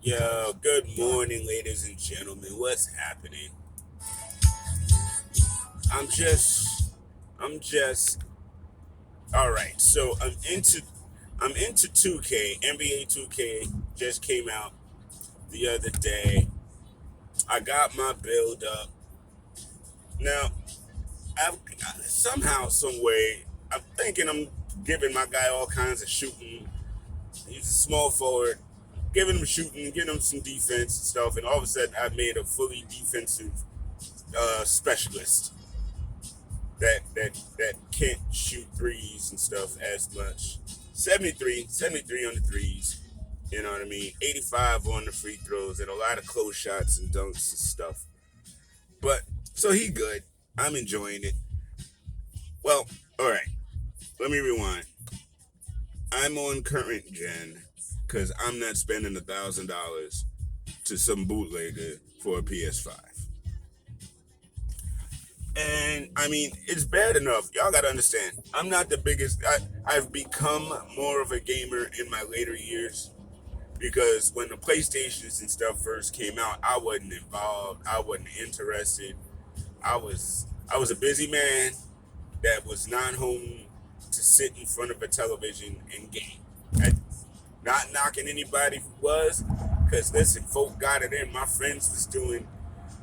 Yo, good morning, ladies and gentlemen. What's happening? I'm just, I'm just, all right. So I'm into 2K. NBA 2K just came out the other day. I got my build up. Now, I've somehow, some way, I'm thinking I'm giving my guy all kinds of shooting. He's a small forward, giving him shooting, giving him some defense and stuff, and all of a sudden I made a fully defensive specialist that can't shoot threes and stuff as much. 73 on the threes. You know what I mean? 85 on the free throws and a lot of close shots and dunks and stuff. But so he good. I'm enjoying it. Well, all right. Let me rewind. I'm on current gen because I'm not spending $1,000 to some bootlegger for a PS5. And I mean, it's bad enough. Y'all gotta understand. I'm not the biggest. I've become more of a gamer in my later years because when the PlayStations and stuff first came out, I wasn't involved. I wasn't interested. I was a busy man that was not home to sit in front of a television and game. I, Not knocking anybody who was, because listen, folk got it in. My friends was doing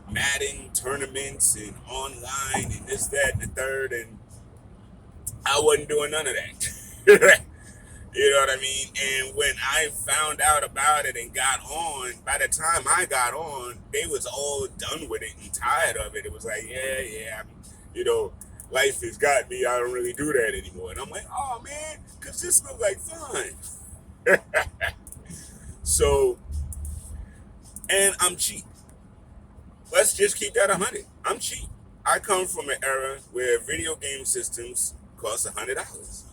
Madden tournaments and online and this, that, and the third, and I wasn't doing none of that. You know what I mean? And when I found out about it and got on, by the time I got on, they was all done with it and tired of it. It was like, yeah, you know, life has got me. I don't really do that anymore. And I'm like, oh man, because this looked like fun. So, and I'm cheap. Let's just keep that 100. I'm cheap. I come from an era where video game systems cost $100.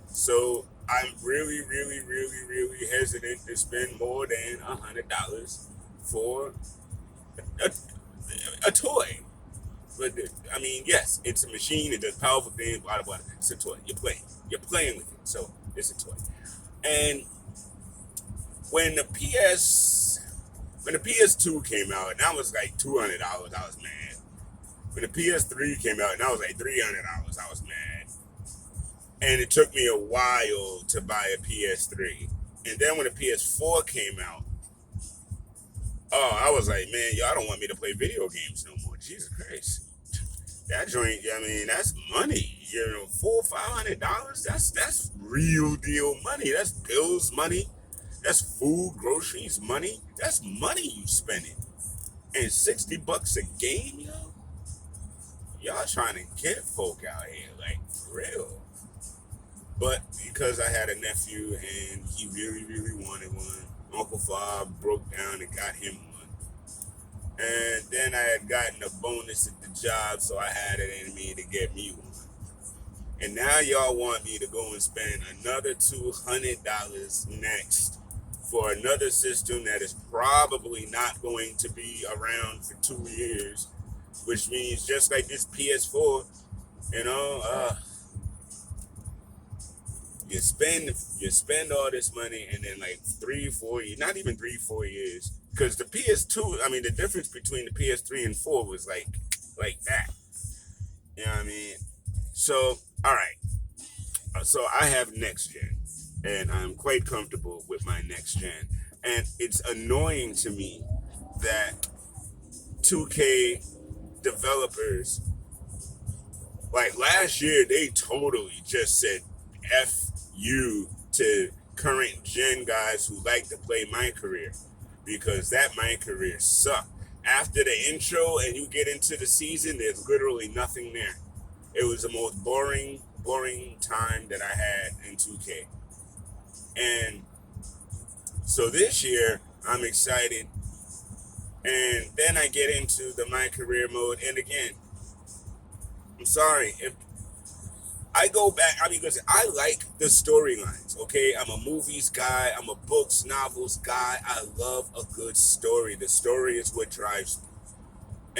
So I'm really, really, really, really hesitant to spend more than $100 for a, a toy. But I mean, yes, it's a machine. It does powerful things. Blah blah blah. It's a toy. You're playing. You're playing with it. So it's a toy. And when the PS when the PS2 came out, and that was like $200, I was mad. When the PS3 came out, and that was like $300, I was mad. And it took me a while to buy a PS3. And then when the PS4 came out, oh, I was like, man, y'all don't want me to play video games no more. Jesus Christ. That joint, I mean, that's money. You know, $400-$500. That's real deal money. That's bills money. That's food, groceries money. That's money you spending. And $60 a game, yo. Y'all trying to get folk out here, like for real. But because I had a nephew and he really, really wanted one, Uncle Fob broke down and got him one. And then I had gotten a bonus at the job, so I had it in me to get me one. And now y'all want me to go and spend another $200 next for another system that is probably not going to be around for 2 years, which means just like this PS4, you know, you spend all this money and then like 3 4 years, not even 3 4 years, because the PS2, I mean, the difference between the PS3 and 4 was like that. You know what I mean? So all right, so I have next gen, and I'm quite comfortable with my next gen, and it's annoying to me that 2K developers, like last year, they totally just said F you to current gen guys who like to play MyCarrer, because that MyCarrer sucked. After the intro and you get into the season, there's literally nothing there. It was the most boring time that I had in 2K. And so this year, I'm excited. And then I get into the MyCarrer mode. And again, I'm sorry, if I go back, I mean, because I like the storylines, okay? I'm a movies guy, I'm a books, novels guy. I love a good story. The story is what drives me.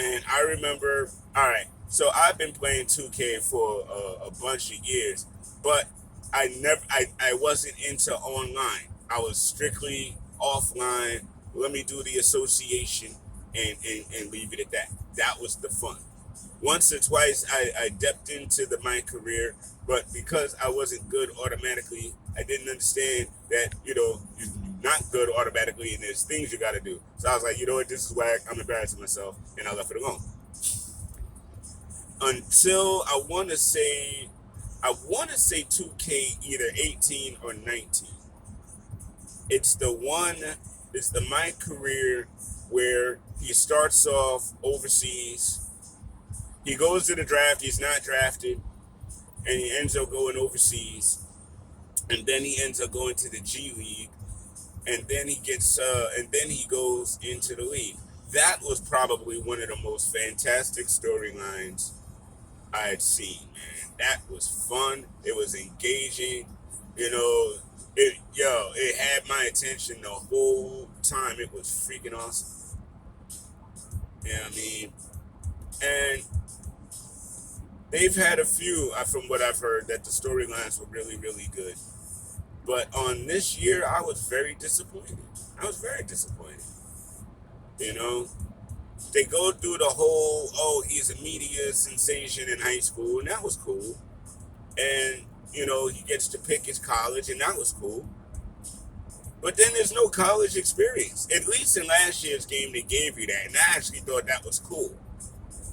And I remember, all right, so I've been playing 2K for a bunch of years, but I wasn't into online. I was strictly offline let me do the association and leave it at that. That was the fun. Once or twice I dipped into the MyCarrer, but because I wasn't good automatically, I didn't understand that, you're not good automatically and there's things you gotta do. So I was like, you know what, this is whack, I'm embarrassing myself, and I left it alone. Until I wanna say 2K either 18 or 19. It's the MyCarrer where he starts off overseas. He goes to the draft, he's not drafted, and he ends up going overseas, and then he ends up going to the G League, and then he goes into the league. That was probably one of the most fantastic storylines I had seen, man. That was fun. It was engaging. It had my attention the whole time. It was freaking awesome. You know what I mean? And they've had a few, from what I've heard, that the storylines were really, really good. But on this year, I was very disappointed. I was very disappointed. You know, they go through the whole, oh, he's a media sensation in high school, and that was cool. And, he gets to pick his college, and that was cool. But then there's no college experience. At least in last year's game, they gave you that, and I actually thought that was cool.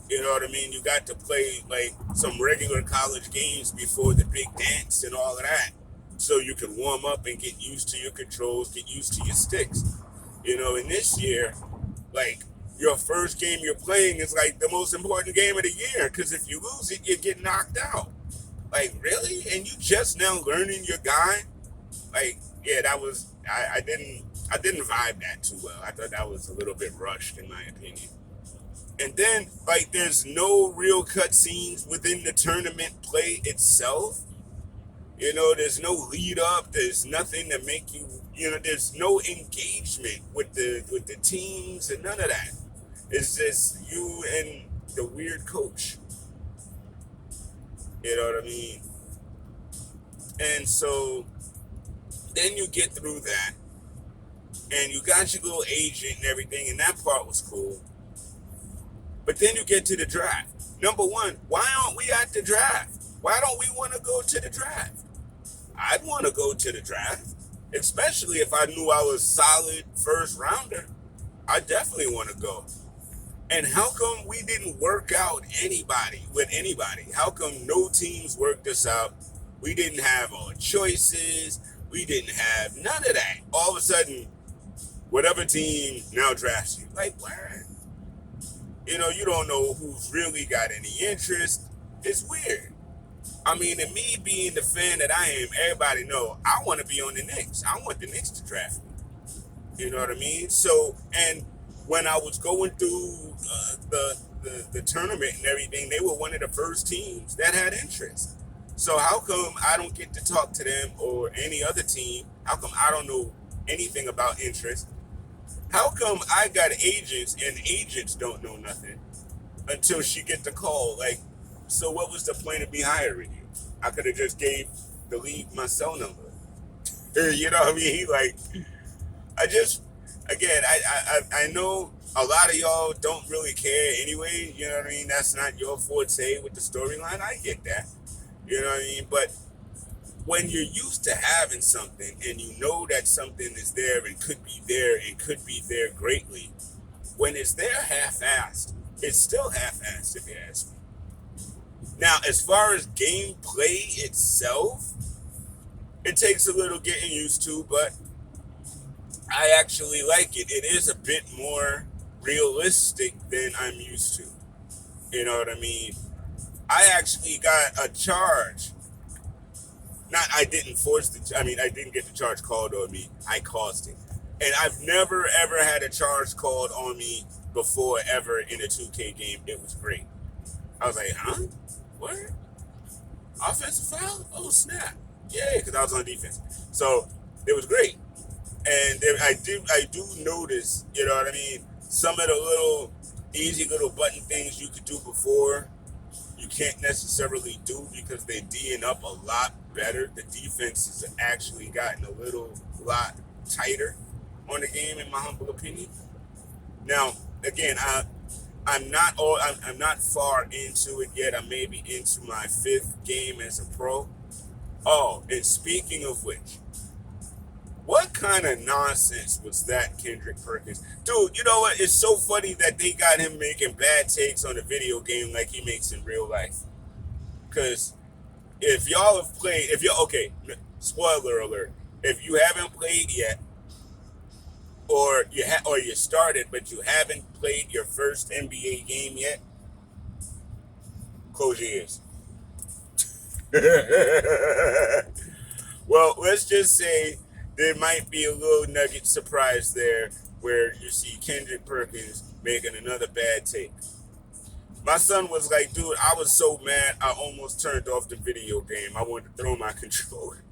You know what I mean? You got to play like some regular college games before the big dance and all of that. So you can warm up and get used to your controls, get used to your sticks. And this year, like, your first game you're playing is like the most important game of the year, because if you lose it, you get knocked out. Like, really? And you just now learning your guy? Like, yeah, that was, I didn't vibe that too well. I thought that was a little bit rushed, in my opinion. And then, like, there's no real cutscenes within the tournament play itself. There's no lead up. There's nothing to make you, there's no engagement with the teams and none of that. It's just you and the weird coach. You know what I mean? And so then you get through that, and you got your little agent and everything, and that part was cool. But then you get to the draft. Number one, why aren't we at the draft? Why don't we want to go to the draft? I'd want to go to the draft, especially if I knew I was solid first rounder. I definitely want to go. And how come we didn't work out with anybody? How come no teams worked us out? We didn't have our choices. We didn't have none of that. All of a sudden, whatever team now drafts you. Like, where? You don't know who's really got any interest. It's weird. I mean, and me being the fan that I am, everybody know I want to be on the Knicks. I want the Knicks to draft me. You know what I mean? So, and when I was going through the tournament and everything, they were one of the first teams that had interest. So how come I don't get to talk to them or any other team? How come I don't know anything about interest? How come I got agents and agents don't know nothing until she get the call? Like, so what was the point of me hiring you? I could have just gave the league my cell number. You know what I mean? Like, I know a lot of y'all don't really care anyway. You know what I mean? That's not your forte with the storyline. I get that. You know what I mean? But when you're used to having something and you know that something is there and could be there greatly, when it's there half-assed, it's still half-assed if you ask me. Now, as far as gameplay itself, it takes a little getting used to, but I actually like it. It is a bit more realistic than I'm used to. You know what I mean? I actually got a charge. I didn't get the charge called on me. I caused it. And I've never, ever had a charge called on me before, ever, in a 2K game. It was great. I was like, huh? What? Offensive foul? Oh, snap. Yeah, because I was on defense. So, it was great. And I do notice, you know what I mean, some of the little easy little button things you could do before, you can't necessarily do because they're D'ing up a lot better. The defense has actually gotten a lot tighter. on the game, in my humble opinion. Now, again, I'm not far into it yet. I'm maybe into my 5th game as a pro. Oh, and speaking of which, what kind of nonsense was that, Kendrick Perkins? Dude, you know what? It's so funny that they got him making bad takes on a video game like he makes in real life. Because if y'all have played, if you're, okay, spoiler alert, if you haven't played yet, or you started but you haven't played your first NBA game yet, close your ears. Well, let's just say there might be a little nugget surprise there where you see Kendrick Perkins making another bad take. My son was like, dude, I was so mad I almost turned off the video game. I wanted to throw my controller.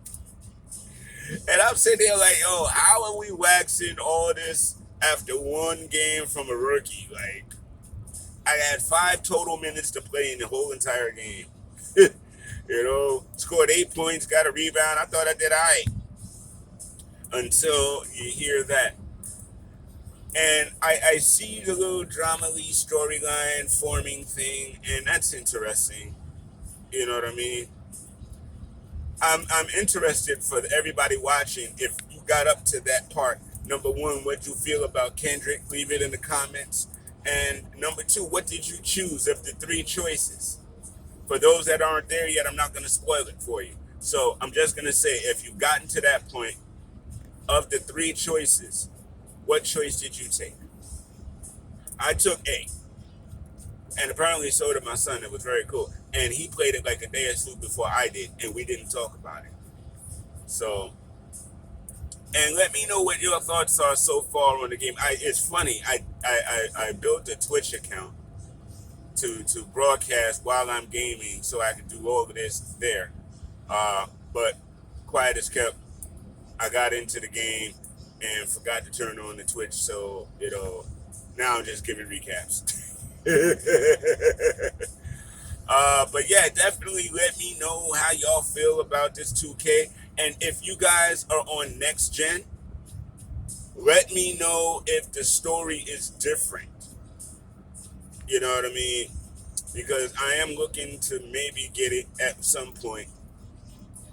And I'm sitting there like, yo, how are we waxing all this after one game from a rookie? Like, I had 5 total minutes to play in the whole entire game. You know, scored 8 points, got a rebound. I thought I did all right. Until you hear that. And I see the little Drama Lee storyline forming thing, and that's interesting. You know what I mean? I'm interested for everybody watching. If you got up to that part, number 1, what you feel about Kendrick, leave it in the comments. And number 2, what did you choose of the 3 choices? For those that aren't there yet, I'm not going to spoil it for you. So I'm just going to say, if you've gotten to that point, of the 3 choices, what choice did you take? I took A. And apparently so did my son. It was very cool. And he played it like a day or 2 before I did, and we didn't talk about it. So, and let me know what your thoughts are so far on the game. It's funny. I built a Twitch account to broadcast while I'm gaming so I can do all of this there. But quiet as kept. I got into the game and forgot to turn on the Twitch, so, you know, now I'm just giving recaps. But yeah, definitely let me know how y'all feel about this 2K. And if you guys are on next gen, let me know if the story is different. You know what I mean? Because I am looking to maybe get it at some point.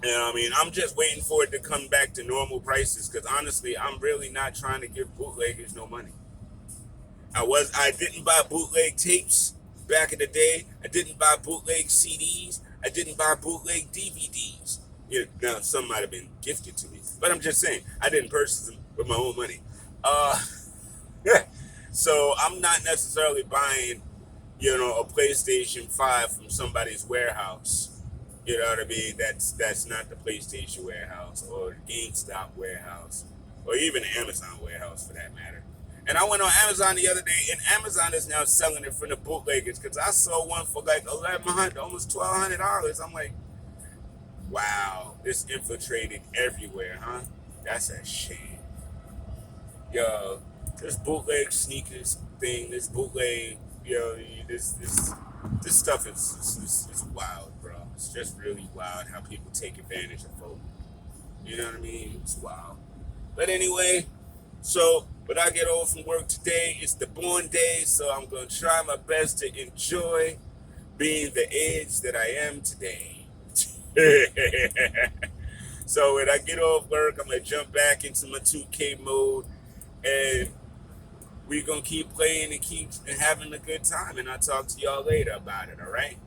And I mean, I'm just waiting for it to come back to normal prices, because honestly, I'm really not trying to give bootleggers no money. I didn't buy bootleg tapes back in the day. I didn't buy bootleg CDs. I didn't buy bootleg DVDs. You know, now, some might have been gifted to me, but I'm just saying, I didn't purchase them with my own money. Yeah. So I'm not necessarily buying, you know, a PlayStation 5 from somebody's warehouse. You know what I mean? That's not the PlayStation warehouse or the GameStop warehouse or even the Amazon warehouse for that matter. And I went on Amazon the other day, and Amazon is now selling it from the bootleggers, because I saw one for like $1,100, almost $1,200. I'm like, wow, this infiltrated everywhere, huh? That's a shame. Yo, this bootleg sneakers thing, this bootleg, yo, this stuff is wild, bro. It's just really wild how people take advantage of folk. You know what I mean? It's wild. But anyway, so when I get home from work today, it's the born day, so I'm going to try my best to enjoy being the age that I am today. So when I get off work, I'm going to jump back into my 2K mode, and we're going to keep playing and keep having a good time, and I'll talk to y'all later about it, all right?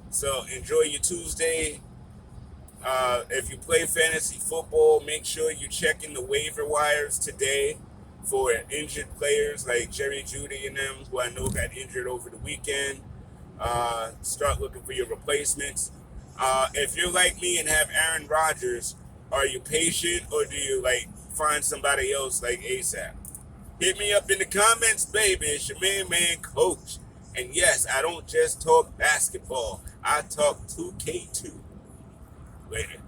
So enjoy your Tuesday. If you play fantasy football, make sure you're checking the waiver wires today for injured players like Jerry Jeudy and them, who I know got injured over the weekend. Start looking for your replacements. If you're like me and have Aaron Rodgers, are you patient, or do you like find somebody else like ASAP? Hit me up in the comments, baby. It's your man, Coach. And yes, I don't just talk basketball. I talk 2K2. Later.